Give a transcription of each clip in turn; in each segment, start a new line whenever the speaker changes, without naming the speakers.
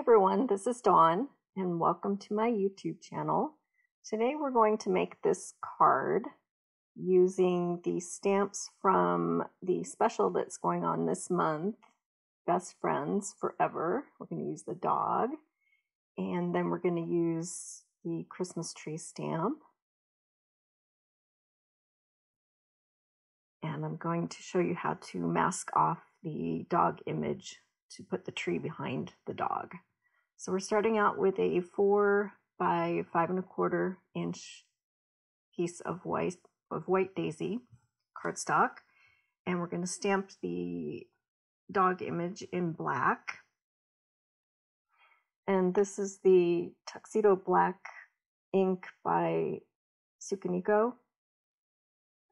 everyone, this is Dawn and welcome to my YouTube channel. Today we're going to make this card using the stamps from the special that's going on this month, Best Friends Forever. We're going to use the dog, and then we're going to use the Christmas tree stamp. And I'm going to show you how to mask off the dog image to put the tree behind the dog. So we're starting out with a 4 by 5 1/4 inch piece of white daisy cardstock, and we're going to stamp the dog image in black. And this is the Tuxedo Black ink by Sukaniko.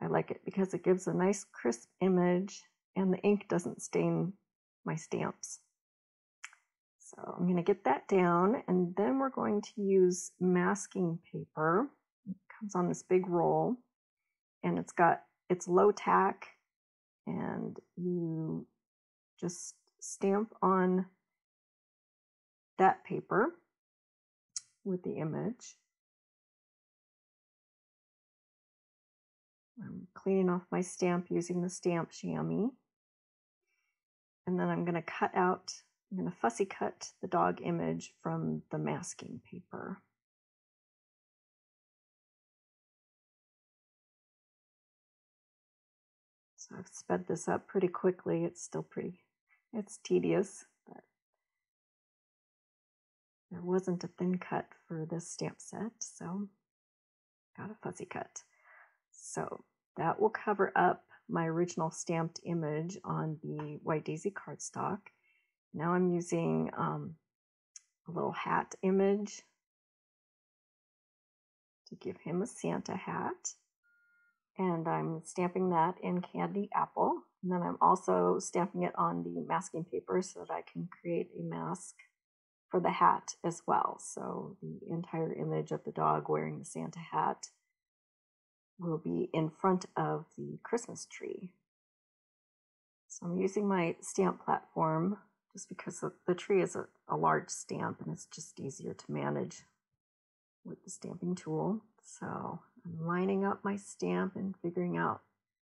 I like it because it gives a nice crisp image and the ink doesn't stain my stamps. So I'm going to get that down, and then we're going to use masking paper. It comes on this big roll, and it's low tack, and you just stamp on that paper with the image. I'm cleaning off my stamp using the stamp chamois. And then I'm going to fussy cut the dog image from the masking paper. So I've sped this up pretty quickly. It's tedious, but there wasn't a thin cut for this stamp set, so got a fussy cut. So that will cover up my original stamped image on the white daisy cardstock. Now I'm using a little hat image to give him a Santa hat, and I'm stamping that in candy apple, and then I'm also stamping it on the masking paper so that I can create a mask for the hat as well. So the entire image of the dog wearing the Santa hat will be in front of the Christmas tree. So I'm using my stamp platform just because the tree is a large stamp and it's just easier to manage with the stamping tool. So I'm lining up my stamp and figuring out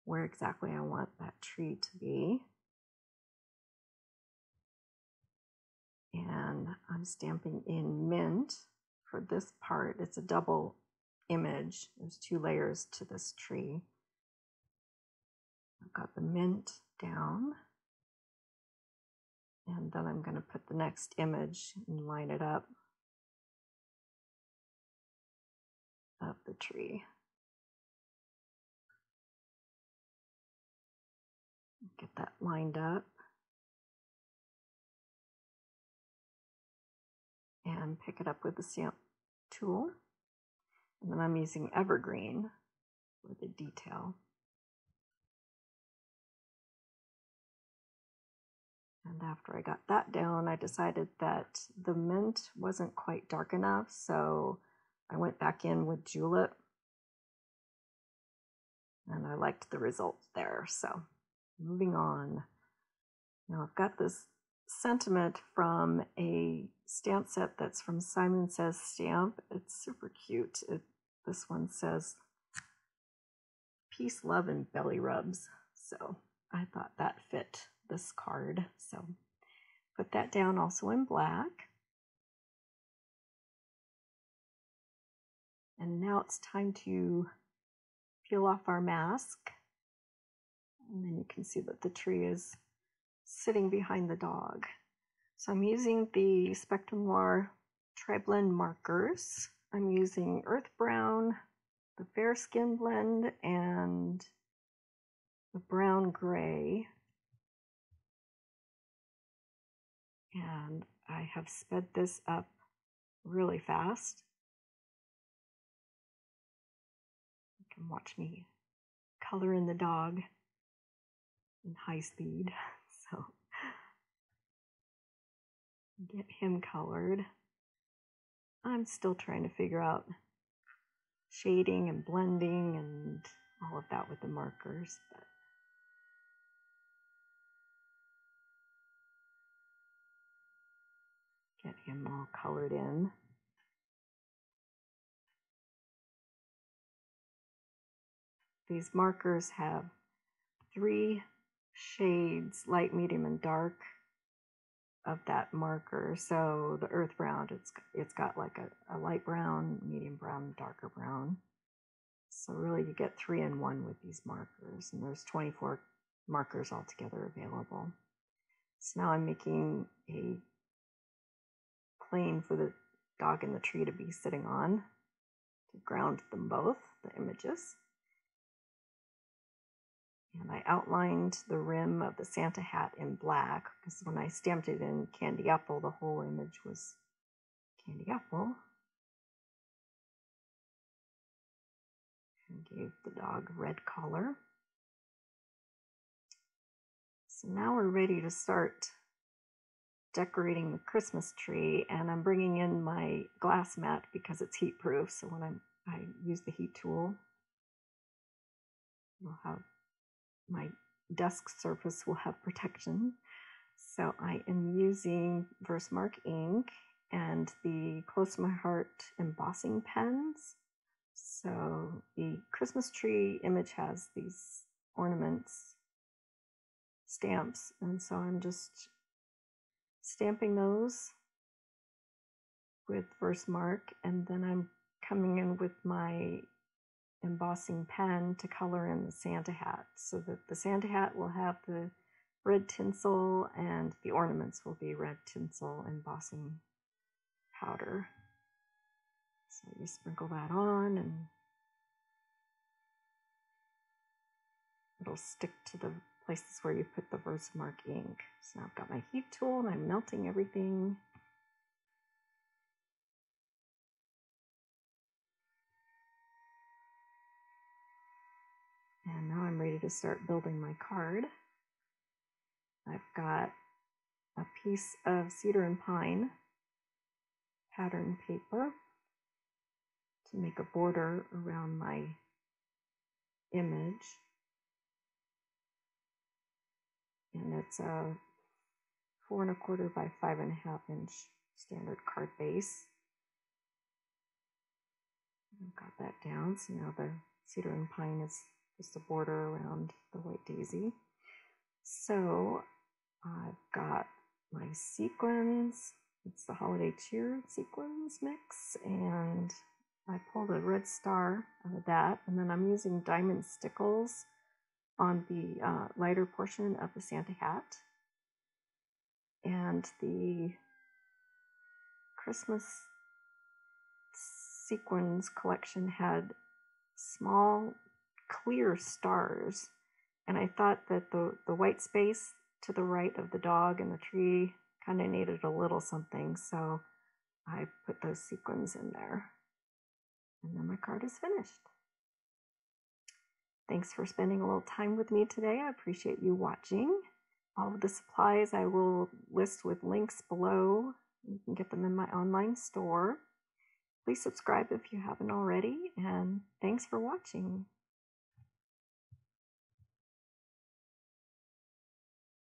where exactly I want that tree to be. And I'm stamping in mint for this part. It's a double image. There's 2 layers to this tree. I've got the mint down, and then I'm going to put the next image and line it up of the tree. Get that lined up and pick it up with the stamp tool. And then I'm using evergreen for the detail. And after I got that down, I decided that the mint wasn't quite dark enough, so I went back in with julep, and I liked the results there. So moving on. Now I've got this sentiment from a stamp set that's from Simon Says Stamp. It's super cute. This one says peace, love, and belly rubs. So I thought that fit this card. So put that down also in black. And now it's time to peel off our mask. And then you can see that the tree is sitting behind the dog. So I'm using the Spectrum Noir Tri-Blend markers. I'm using Earth Brown, the Fair Skin Blend, and the Brown Gray. And I have sped this up really fast. You can watch me color in the dog in high speed. So get him colored. I'm still trying to figure out shading and blending and all of that with the markers, but Get him all colored in. These markers have 3 shades, light, medium, and dark, of that marker. So the earth brown, it's got like a light brown, medium brown, darker brown. So really you get 3 in 1 with these markers, and there's 24 markers altogether available. So now I'm making a plane for the dog and the tree to be sitting on to ground them both, the images. And I outlined the rim of the Santa hat in black, because when I stamped it in candy apple, the whole image was candy apple. And gave the dog red collar. So now we're ready to start decorating the Christmas tree, and I'm bringing in my glass mat because it's heat proof. So when I use the heat tool, we'll have my desk surface will have protection. So I am using Versamark ink and the Close to My Heart embossing pens. So the Christmas tree image has these ornaments, stamps, and so I'm just stamping those with Versamark, and then I'm coming in with my embossing pen to color in the Santa hat, so that the Santa hat will have the red tinsel and the ornaments will be red tinsel embossing powder. So you sprinkle that on and it'll stick to the places where you put the Versamark ink. So now I've got my heat tool and I'm melting everything. And now I'm ready to start building my card. I've got a piece of cedar and pine pattern paper to make a border around my image. And it's a 4 1/4 by 5 1/2 inch standard card base. I've got that down, so now the cedar and pine is just a border around the white daisy. So I've got my sequins. It's the Holiday Cheer sequins mix, and I pulled a red star out of that, and then I'm using diamond stickles on the lighter portion of the Santa hat. And the Christmas sequins collection had small clear stars, and I thought that the white space to the right of the dog and the tree kind of needed a little something, so I put those sequins in there. And then my card is finished. Thanks for spending a little time with me today. I appreciate you watching. All of the supplies I will list with links below. You can get them in my online store. Please subscribe if you haven't already, and thanks for watching.